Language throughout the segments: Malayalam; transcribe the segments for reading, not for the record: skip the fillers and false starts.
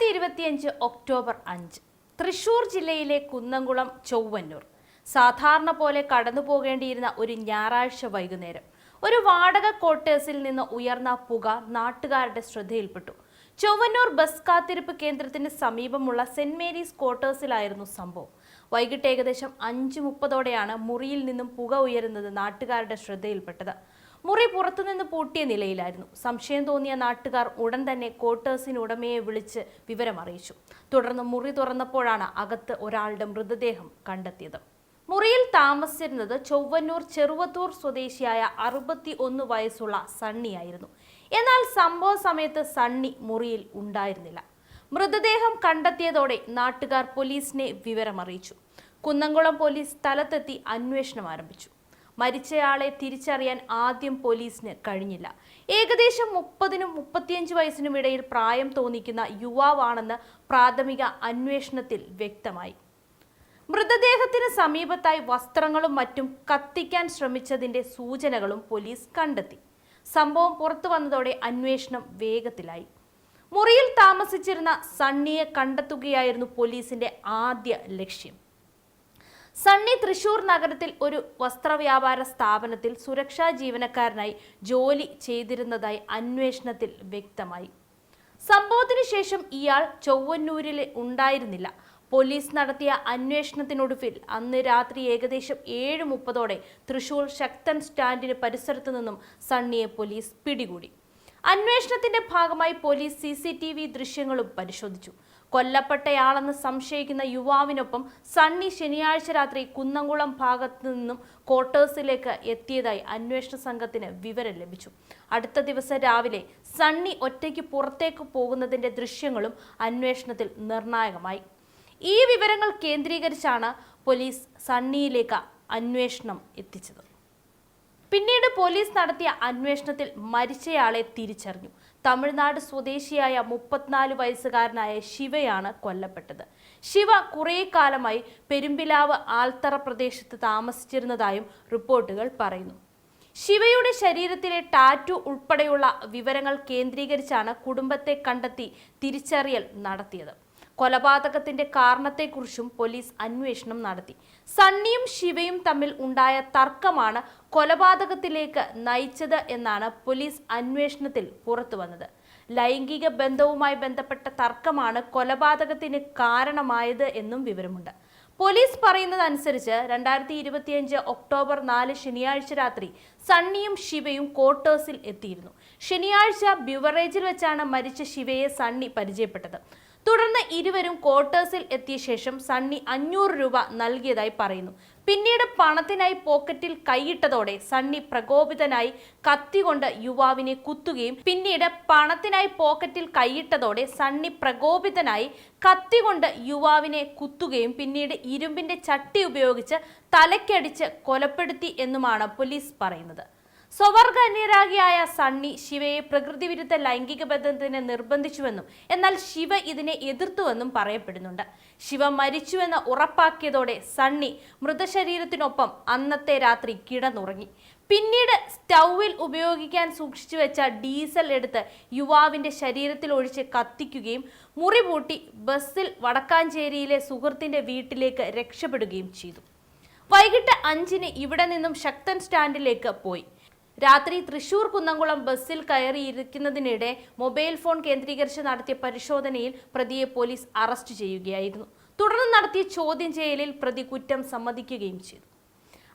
2025 ഒക്ടോബർ 5 തൃശൂർ ജില്ലയിലെ കുന്നംകുളം ചൊവ്വന്നൂർ സാധാരണ പോലെ കടന്നുപോകേണ്ടിയിരുന്ന ഒരു ഞായറാഴ്ച വൈകുന്നേരം ഒരു വാടക ക്വാർട്ടേഴ്സിൽ നിന്ന് ഉയർന്ന പുക നാട്ടുകാരുടെ ശ്രദ്ധയിൽപ്പെട്ടു. ചൊവ്വന്നൂർ ബസ് കാത്തിരിപ്പ് കേന്ദ്രത്തിന് സമീപമുള്ള സെന്റ് മേരീസ് ക്വാർട്ടേഴ്സിലായിരുന്നു സംഭവം. വൈകിട്ട് ഏകദേശം 5:30ഓടെയാണ് മുറിയിൽ നിന്നും പുക ഉയരുന്നത് നാട്ടുകാരുടെ ശ്രദ്ധയിൽപ്പെട്ടത്. മുറി പുറത്തുനിന്ന് പൂട്ടിയ നിലയിലായിരുന്നു. സംശയം തോന്നിയ നാട്ടുകാർ ഉടൻ തന്നെ ക്വാർട്ടേഴ്സിന് ഉടമയെ വിളിച്ച് വിവരമറിയിച്ചു. തുടർന്ന് മുറി തുറന്നപ്പോഴാണ് അകത്ത് ഒരാളുടെ മൃതദേഹം കണ്ടെത്തിയത്. മുറിയിൽ താമസിച്ചിരുന്നത് ചൊവ്വന്നൂർ ചെറുവത്തൂർ സ്വദേശിയായ 61 വയസ്സുള്ള സണ്ണിയായിരുന്നു. എന്നാൽ സംഭവ സമയത്ത് സണ്ണി മുറിയിൽ ഉണ്ടായിരുന്നില്ല. മൃതദേഹം കണ്ടെത്തിയതോടെ നാട്ടുകാർ പോലീസിനെ വിവരമറിയിച്ചു. കുന്നംകുളം പോലീസ് സ്ഥലത്തെത്തി അന്വേഷണം ആരംഭിച്ചു. മരിച്ചയാളെ തിരിച്ചറിയാൻ ആദ്യം പോലീസിന് കഴിഞ്ഞില്ല. ഏകദേശം 30നും 35 വയസ്സിനും ഇടയിൽ പ്രായം തോന്നിക്കുന്ന യുവാവാണെന്ന് പ്രാഥമിക അന്വേഷണത്തിൽ വ്യക്തമായി. മൃതദേഹത്തിന് സമീപത്തായി വസ്ത്രങ്ങളും മറ്റും കത്തിക്കാൻ ശ്രമിച്ചതിന്റെ സൂചനകളും പോലീസ് കണ്ടെത്തി. സംഭവം പുറത്തു വന്നതോടെ അന്വേഷണം വേഗത്തിലായി. മുറിയിൽ താമസിച്ചിരുന്ന സണ്ണിയെ കണ്ടെത്തുകയായിരുന്നു പോലീസിന്റെ ആദ്യ ലക്ഷ്യം. സണ്ണി തൃശൂർ നഗരത്തിൽ ഒരു വസ്ത്രവ്യാപാര സ്ഥാപനത്തിൽ സുരക്ഷാ ജീവനക്കാരനായി ജോലി ചെയ്തിരുന്നതായി അന്വേഷണത്തിൽ വ്യക്തമായി. സംഭവത്തിനു ശേഷം ഇയാൾ ചൊവ്വന്നൂരിൽ ഉണ്ടായിരുന്നില്ല. പോലീസ് നടത്തിയ അന്വേഷണത്തിനൊടുവിൽ അന്ന് രാത്രി ഏകദേശം 7:30ഓടെ തൃശൂർ ശക്തൻ സ്റ്റാൻഡിന് പരിസരത്തു നിന്നും സണ്ണിയെ പോലീസ് പിടികൂടി. അന്വേഷണത്തിന്റെ ഭാഗമായി പോലീസ് CCTV ദൃശ്യങ്ങളും പരിശോധിച്ചു. കൊല്ലപ്പെട്ടയാളെന്ന് സംശയിക്കുന്ന യുവാവിനൊപ്പം സണ്ണി ശനിയാഴ്ച രാത്രി കുന്നംകുളം ഭാഗത്തു നിന്നും ക്വാർട്ടേഴ്സിലേക്ക് എത്തിയതായി അന്വേഷണ സംഘത്തിന് വിവരം ലഭിച്ചു. അടുത്ത ദിവസം രാവിലെ സണ്ണി ഒറ്റയ്ക്ക് പുറത്തേക്ക് പോകുന്നതിന്റെ ദൃശ്യങ്ങളും അന്വേഷണത്തിൽ നിർണായകമായി. ഈ വിവരങ്ങൾ കേന്ദ്രീകരിച്ചാണ് പോലീസ് സണ്ണിയിലേക്ക് അന്വേഷണം എത്തിച്ചത്. പിന്നീട് പോലീസ് നടത്തിയ അന്വേഷണത്തിൽ മരിച്ചയാളെ തിരിച്ചറിഞ്ഞു. തമിഴ്നാട് സ്വദേശിയായ 34 വയസ്സുകാരനായ ശിവയാണ് കൊല്ലപ്പെട്ടത്. ശിവ കുറേ കാലമായി പെരുമ്പിലാവ് ആൽത്തറ പ്രദേശത്ത് താമസിച്ചിരുന്നതായും റിപ്പോർട്ടുകൾ പറയുന്നു. ശിവയുടെ ശരീരത്തിലെ ടാറ്റു ഉൾപ്പെടെയുള്ള വിവരങ്ങൾ കേന്ദ്രീകരിച്ചാണ് കുടുംബത്തെ കണ്ടെത്തി തിരിച്ചറിയൽ നടത്തിയത്. കൊലപാതകത്തിന്റെ കാരണത്തെക്കുറിച്ചും പോലീസ് അന്വേഷണം നടത്തി. സണ്ണിയും ശിവയും തമ്മിൽ ഉണ്ടായ തർക്കമാണ് കൊലപാതകത്തിലേക്ക് നയിച്ചത് എന്നാണ് പോലീസ് അന്വേഷണത്തിൽ പുറത്തുവന്നത്. ലൈംഗിക ബന്ധവുമായി ബന്ധപ്പെട്ട തർക്കമാണ് കൊലപാതകത്തിന് കാരണമായത് എന്നും വിവരമുണ്ട്. പോലീസ് പറയുന്നതനുസരിച്ച് 2025 ഒക്ടോബർ 4 ശനിയാഴ്ച രാത്രി സണ്ണിയും ശിവയും ക്വാർട്ടേഴ്സിൽ എത്തിയിരുന്നു. ശനിയാഴ്ച ബ്യൂവറേജിൽ വെച്ചാണ് മരിച്ച ശിവയെ സണ്ണി പരിചയപ്പെട്ടത്. തുടർന്ന് ഇരുവരും ക്വാർട്ടേഴ്സിൽ എത്തിയ ശേഷം സണ്ണി 500 രൂപ നൽകിയതായി പറയുന്നു. പിന്നീട് പണത്തിനായി പോക്കറ്റിൽ കൈയിട്ടതോടെ സണ്ണി പ്രകോപിതനായി കത്തികൊണ്ട് യുവാവിനെ കുത്തുകയും പിന്നീട് ഇരുമ്പിന്റെ ചട്ടി ഉപയോഗിച്ച് തലയ്ക്കടിച്ച് കൊലപ്പെടുത്തി എന്നുമാണ് പോലീസ് പറയുന്നത്. സ്വവർഗന്യരാഗിയായ സണ്ണി ശിവയെ പ്രകൃതിവിരുദ്ധ ലൈംഗിക ബന്ധത്തിന് നിർബന്ധിച്ചുവെന്നും എന്നാൽ ശിവ ഇതിനെ എതിർത്തുവെന്നും പറയപ്പെടുന്നുണ്ട്. ശിവ മരിച്ചുവെന്ന് ഉറപ്പാക്കിയതോടെ സണ്ണി മൃതശരീരത്തിനൊപ്പം അന്നത്തെ രാത്രി കിടന്നുറങ്ങി. പിന്നീട് സ്റ്റൗവിൽ ഉപയോഗിക്കാൻ സൂക്ഷിച്ചു വെച്ച ഡീസൽ എടുത്ത് യുവാവിന്റെ ശരീരത്തിൽ ഒഴിച്ച് കത്തിക്കുകയും മുറി പൂട്ടി ബസ്സിൽ വടക്കാഞ്ചേരിയിലെ സുഹൃത്തിന്റെ വീട്ടിലേക്ക് രക്ഷപ്പെടുകയും ചെയ്തു. വൈകിട്ട് 5-ന് ഇവിടെ നിന്നും ശക്തൻ സ്റ്റാൻഡിലേക്ക് പോയി. രാത്രി തൃശൂർ കുന്നംകുളം ബസ്സിൽ കയറിയിരിക്കുന്നതിനിടെ മൊബൈൽ ഫോൺ കേന്ദ്രീകരിച്ച് നടത്തിയ പരിശോധനയിൽ പ്രതിയെ പോലീസ് അറസ്റ്റ് ചെയ്യുകയായിരുന്നു. തുടർന്ന് നടത്തിയ ചോദ്യം ചെയ്യലിൽ പ്രതി കുറ്റം സമ്മതിക്കുകയും ചെയ്തു.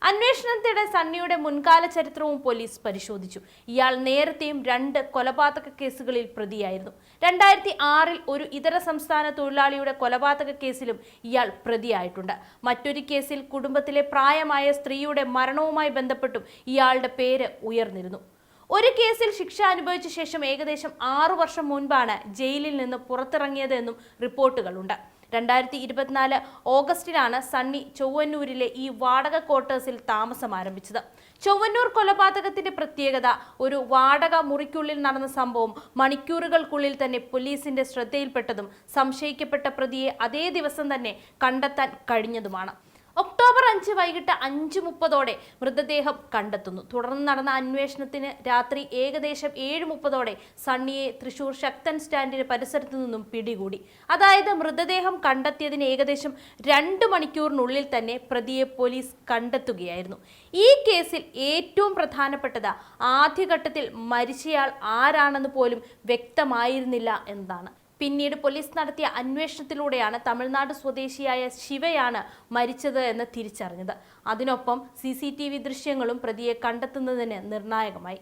അന്വേഷണത്തിനിടെ സണ്ണിയുടെ മുൻകാല ചരിത്രവും പോലീസ് പരിശോധിച്ചു. ഇയാൾ നേരത്തെയും 2 കൊലപാതക കേസുകളിൽ പ്രതിയായിരുന്നു. 2006-ൽ ഒരു ഇതര സംസ്ഥാന തൊഴിലാളിയുടെ കൊലപാതക കേസിലും ഇയാൾ പ്രതിയായിട്ടുണ്ട്. മറ്റൊരു കേസിൽ കുടുംബത്തിലെ പ്രായമായ സ്ത്രീയുടെ മരണവുമായി ബന്ധപ്പെട്ടും ഇയാളുടെ പേര് ഉയർന്നിരുന്നു. ഒരു കേസിൽ ശിക്ഷ അനുഭവിച്ച ശേഷം ഏകദേശം 6 വർഷം മുൻപാണ് ജയിലിൽ നിന്ന് പുറത്തിറങ്ങിയതെന്നും റിപ്പോർട്ടുകളുണ്ട്. 2024 ഓഗസ്റ്റിലാണ് സണ്ണി ചൊവ്വന്നൂരിലെ ഈ വാടക ക്വാർട്ടേഴ്സിൽ താമസം ആരംഭിച്ചത്. ചൊവ്വന്നൂർ കൊലപാതകത്തിന്റെ പ്രത്യേകത ഒരു വാടക മുറിക്കുള്ളിൽ നടന്ന സംഭവം മണിക്കൂറുകൾക്കുള്ളിൽ തന്നെ പോലീസിന്റെ ശ്രദ്ധയിൽപ്പെട്ടതും സംശയിക്കപ്പെട്ട പ്രതിയെ അതേ ദിവസം തന്നെ കണ്ടെത്താൻ കഴിഞ്ഞതുമാണ്. ഒക്ടോബർ 5 വൈകിട്ട് 5:30 മൃതദേഹം കണ്ടെത്തുന്നു. തുടർന്ന് നടന്ന അന്വേഷണത്തിന് രാത്രി ഏകദേശം 7:30 സണ്ണിയെ തൃശൂർ ശക്തൻ സ്റ്റാൻഡിന് പരിസരത്തു നിന്നും പിടികൂടി. അതായത് മൃതദേഹം കണ്ടെത്തിയതിന് ഏകദേശം 2 മണിക്കൂറിനുള്ളിൽ തന്നെ പ്രതിയെ പോലീസ് കണ്ടെത്തുകയായിരുന്നു. ഈ കേസിൽ ഏറ്റവും പ്രധാനപ്പെട്ടത് ആദ്യഘട്ടത്തിൽ മരിച്ചയാൾ ആരാണെന്ന് പോലും വ്യക്തമായിരുന്നില്ല എന്നതാണ്. പിന്നീട് പോലീസ് നടത്തിയ അന്വേഷണത്തിലൂടെയാണ് തമിഴ്നാട് സ്വദേശിയായ ശിവയാണ് മരിച്ചത് എന്ന് തിരിച്ചറിഞ്ഞത്. അതിനൊപ്പം CCTV ദൃശ്യങ്ങളും പ്രതിയെ കണ്ടെത്തുന്നതിന് നിർണായകമായി.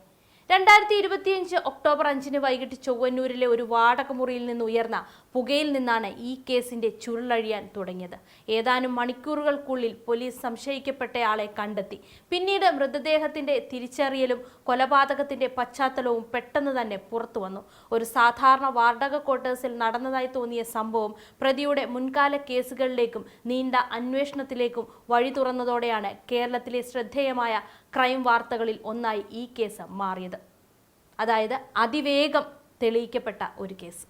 2025 ഒക്ടോബർ 5 വൈകിട്ട് ചൊവ്വന്നൂരിലെ ഒരു വാടകമുറിയിൽ നിന്ന് ഉയർന്ന പുകയിൽ നിന്നാണ് ഈ കേസിന്റെ ചുരുളഴിയാൻ തുടങ്ങിയത്. ഏതാനും മണിക്കൂറുകൾക്കുള്ളിൽ പോലീസ് സംശയിക്കപ്പെട്ടയാളെ കണ്ടെത്തി. പിന്നീട് മൃതദേഹത്തിന്റെ തിരിച്ചറിയലും കൊലപാതകത്തിന്റെ പശ്ചാത്തലവും പെട്ടെന്ന് തന്നെ പുറത്തു വന്നു. ഒരു സാധാരണ വാടക ക്വാർട്ടേഴ്സിൽ നടന്നതായി തോന്നിയ സംഭവം പ്രതിയുടെ മുൻകാല കേസുകളിലേക്കും നീണ്ട അന്വേഷണത്തിലേക്കും വഴി തുറന്നതോടെയാണ് കേരളത്തിലെ ശ്രദ്ധേയമായ ക്രൈം വാർത്തകളിൽ ഒന്നായി ഈ കേസ് മാറിയത്. അതായത് അതിവേഗം തെളിയിക്കപ്പെട്ട ഒരു കേസ്.